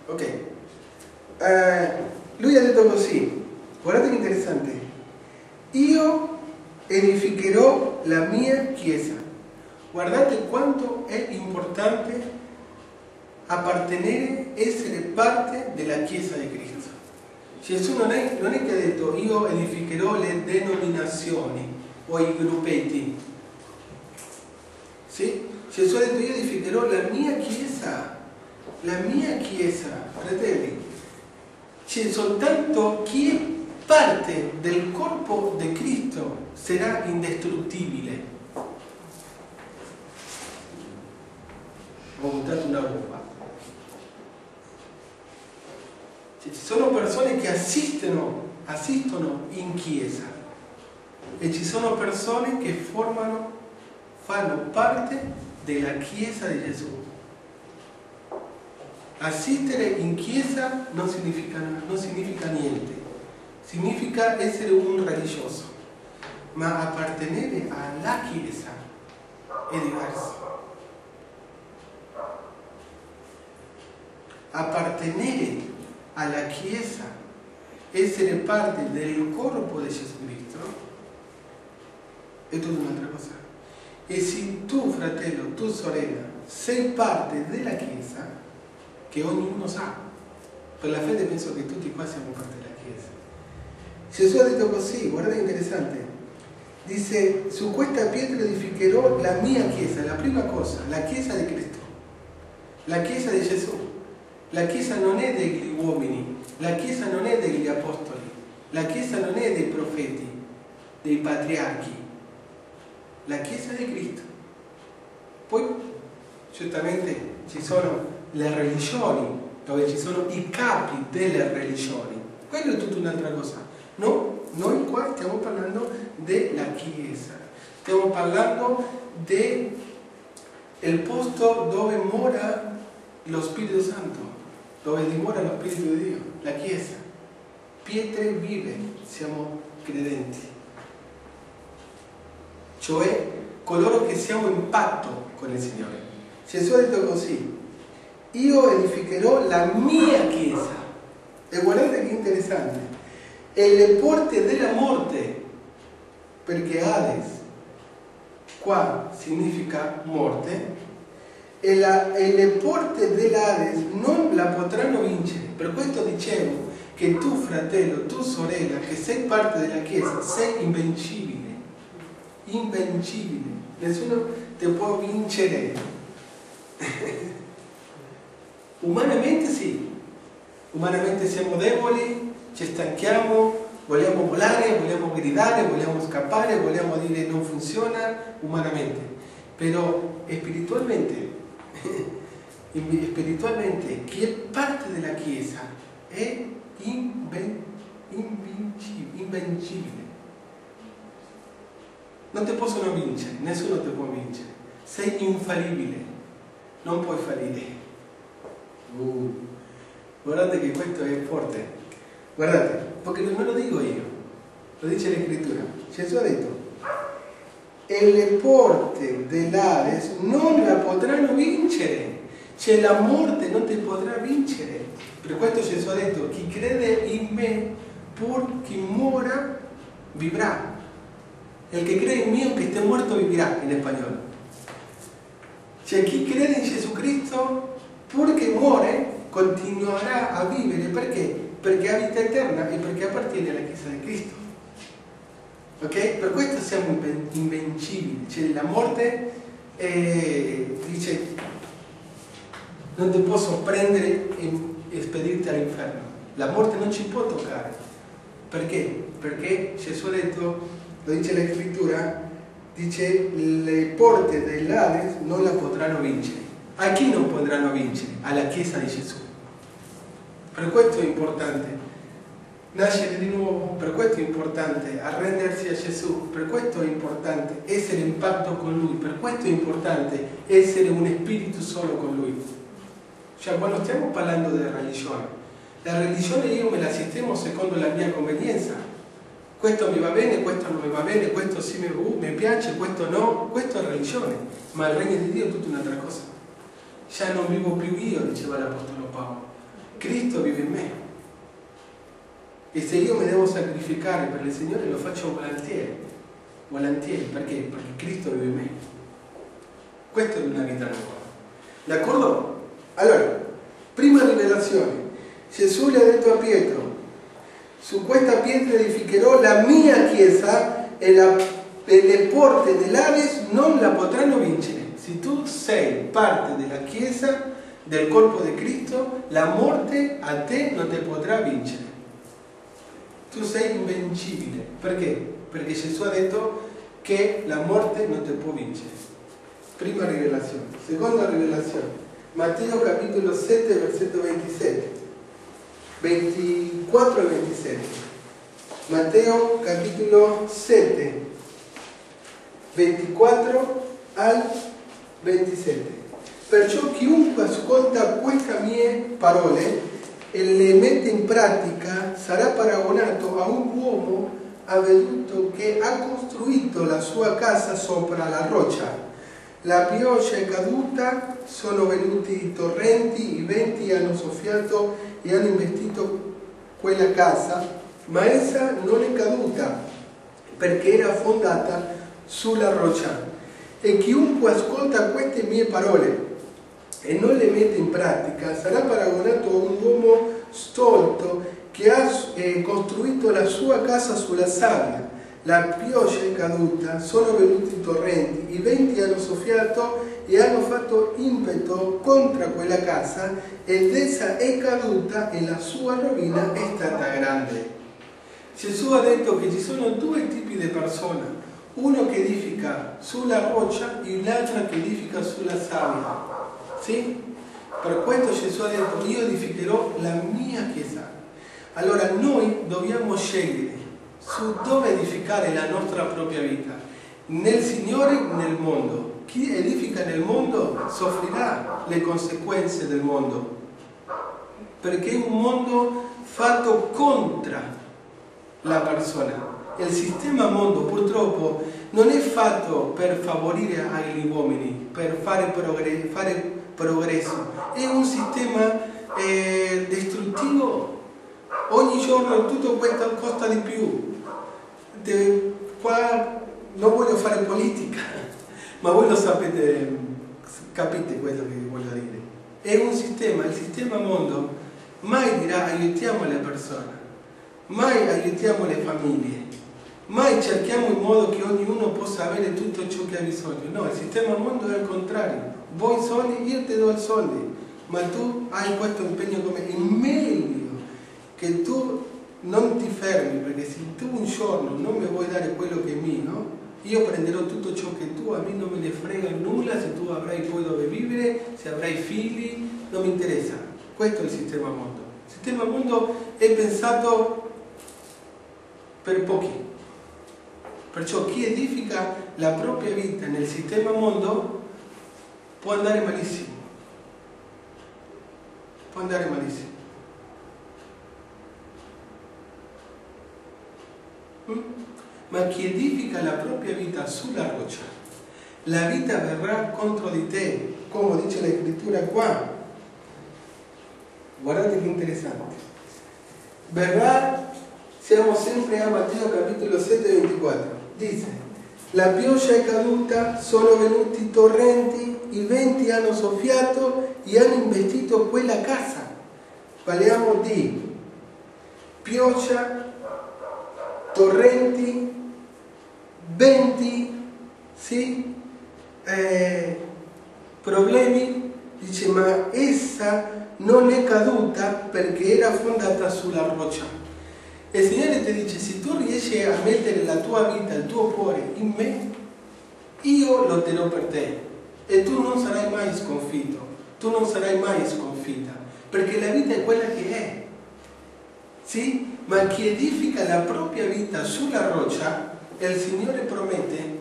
Ok. Lui ha detto così, guardate che interessante. Io edificherò la mia chiesa. Guardate quanto è importante appartenere, essere parte della chiesa di Cristo. Gesù non è che ha detto io edificherò le denominazioni o i gruppetti. Sì? Gesù ha detto io edificherò la mia chiesa. La mia chiesa, fratelli. C'è soltanto chi è parte del corpo di Cristo sarà indistruttibile. Ho buttato una bomba. Ci sono persone che assistono in chiesa e ci sono persone che fanno parte della chiesa di Gesù. Assistere in chiesa non significa niente, significa essere un religioso, ma appartenere alla chiesa è diverso. Appartenere alla chiesa, essere parte del corpo di Gesù Cristo è tutta un'altra cosa. E se tu, fratello, tu sorella, sei parte della chiesa, che ognuno sa, per la fede penso che tutti qua siamo parte della chiesa. Gesù ha detto così, guardate che interessante, dice su questa pietra edificherò la mia chiesa, la prima cosa, la chiesa di Cristo, la chiesa di Gesù. La Chiesa non è degli uomini, la Chiesa non è degli apostoli, la Chiesa non è dei profeti, dei patriarchi, la Chiesa di Cristo. Poi certamente ci sono le religioni, dove ci sono i capi delle religioni, quello è tutta un'altra cosa. No, noi qua stiamo parlando della Chiesa, stiamo parlando del posto dove mora lo Spirito Santo, dove dimora lo Spirito di Dio, la Chiesa. Pietre vive, siamo credenti. Cioè coloro che siamo in patto con il Signore. Gesù ha detto così, io edificherò la mia Chiesa. E guardate che interessante. E le porte della morte, perché Hades qua significa morte, e le porte dell'Hades non la potranno vincere. Per questo dicevo che tu, fratello, tu, sorella, che sei parte della Chiesa, sei invincibile. Invincibile. Nessuno ti può vincere. Umanamente sì. Umanamente siamo deboli, ci stanchiamo, vogliamo volare, vogliamo gridare, vogliamo scappare, vogliamo dire non funziona, umanamente. Però spiritualmente chi è parte della Chiesa è invincibile. Non ti possono vincere, nessuno ti può vincere. Sei infallibile, non puoi fallire. Guardate che questo è forte. Guardate, perché non lo dico io, lo dice la Scrittura. Gesù ha detto e le porte dell'Hades non la potranno vincere. Cioè la morte non ti potrà vincere. Per questo Gesù ha detto chi crede in me, pur chi muora, vivrà. El che crede in me, che stia morto, vivirà, in spagnolo. Cioè chi crede in Gesù Cristo, pur che muore, continuerà a vivere. Perché? Perché ha vita eterna e perché appartiene alla Chiesa di Cristo. Ok? Per questo siamo invincibili. Cioè la morte dice non ti posso prendere e spedirti all'inferno. La morte non ci può toccare. Perché? Perché Gesù ha detto, lo dice la Scrittura, dice le porte dell'Hades non la potranno vincere. A chi non potranno vincere? Alla Chiesa di Gesù. Per questo è importante nascere di nuovo, per questo è importante arrendersi a Gesù, per questo è importante essere in patto con Lui, per questo è importante essere un spirito solo con Lui. Cioè quando stiamo parlando della religione, la religione io me la sistemo secondo la mia convenienza. Questo mi va bene, questo non mi va bene, questo sì mi piace, questo no, questo è religione. Ma il regno di Dio è tutta un'altra cosa. Già non vivo più io, diceva l'Apostolo Paolo, Cristo vive in me. E se io mi devo sacrificare per il Signore lo faccio volentieri. Volentieri, perché? Perché Cristo vive in me. Questa è una vita nuova. D'accordo? Allora, prima rivelazione. Gesù le ha detto a Pietro: su questa pietra edificherò la mia chiesa e le porte dell'Ades non la potranno vincere. Se tu sei parte della chiesa, del corpo di Cristo, la morte a te non te potrà vincere. Tu sei invincibile. Perché? Perché Gesù ha detto che la morte non ti può vincere. Prima rivelazione. Seconda rivelazione. Matteo capitolo 7, versetto 27. 24 e 27. Matteo capitolo 7, 24 al 27. Perciò chiunque ascolta queste mie parole e le mette in pratica sarà paragonato a un uomo avveduto che ha costruito la sua casa sopra la roccia. La pioggia è caduta, sono venuti i torrenti, i venti hanno soffiato e hanno investito quella casa, ma essa non è caduta perché era fondata sulla roccia. E chiunque ascolta queste mie parole e non le mette in pratica sarà paragonato a un uomo stolto che ha costruito la sua casa sulla sabbia. La pioggia è caduta, sono venuti i torrenti, i venti hanno soffiato e hanno fatto impeto contro quella casa ed essa è caduta e la sua rovina è stata grande. Gesù ha detto che ci sono due tipi di persone, uno che edifica sulla roccia e l'altro che edifica sulla sabbia. Sì? Per questo Gesù ha detto: io edificherò la mia chiesa. Allora noi dobbiamo scegliere su dove edificare la nostra propria vita, nel Signore o nel mondo. Chi edifica nel mondo soffrirà le conseguenze del mondo, perché è un mondo fatto contro la persona. Il sistema mondo purtroppo non è fatto per favorire agli uomini, per fare progresso, è un sistema distruttivo. Ogni giorno tutto questo costa di più. Qua non voglio fare politica, ma voi lo sapete, capite quello che voglio dire. È un sistema, il sistema mondo mai dirà aiutiamo le persone, mai aiutiamo le famiglie, mai cerchiamo in modo che ognuno possa avere tutto ciò che ha bisogno. No, il sistema mondo è al contrario. Vuoi soldi? Io ti do i soldi, ma tu hai questo impegno come è meglio che tu non ti fermi, perché se tu un giorno non mi vuoi dare quello che è mio, io prenderò tutto ciò che tu, a me non me ne frega nulla se tu avrai poi dove vivere, se avrai figli, non mi interessa. Questo è il sistema mondo. Il sistema mondo è pensato per pochi. Perciò chi edifica la propria vita nel sistema mondo può andare malissimo. Può andare malissimo. Ma chi edifica la propria vita sulla roccia, la vita verrà contro di te, come dice la scrittura qua. Guardate che interessante. Verrà, siamo sempre a Matteo capitolo 7, 24. Dice: la pioggia è caduta, sono venuti i torrenti, i venti hanno soffiato e hanno investito quella casa. Parliamo di pioggia, torrenti, venti, sì? Problemi. Dice: ma essa non è caduta perché era fondata sulla roccia. Il Signore ti dice: se tu riesci a mettere la tua vita, il tuo cuore in me, io lotterò per te e tu non sarai mai sconfitto, tu non sarai mai sconfitta, perché la vita è quella che è. Sì? Ma chi edifica la propria vita sulla roccia, il Signore promette,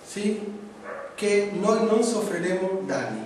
sì, che noi non soffriremo danni.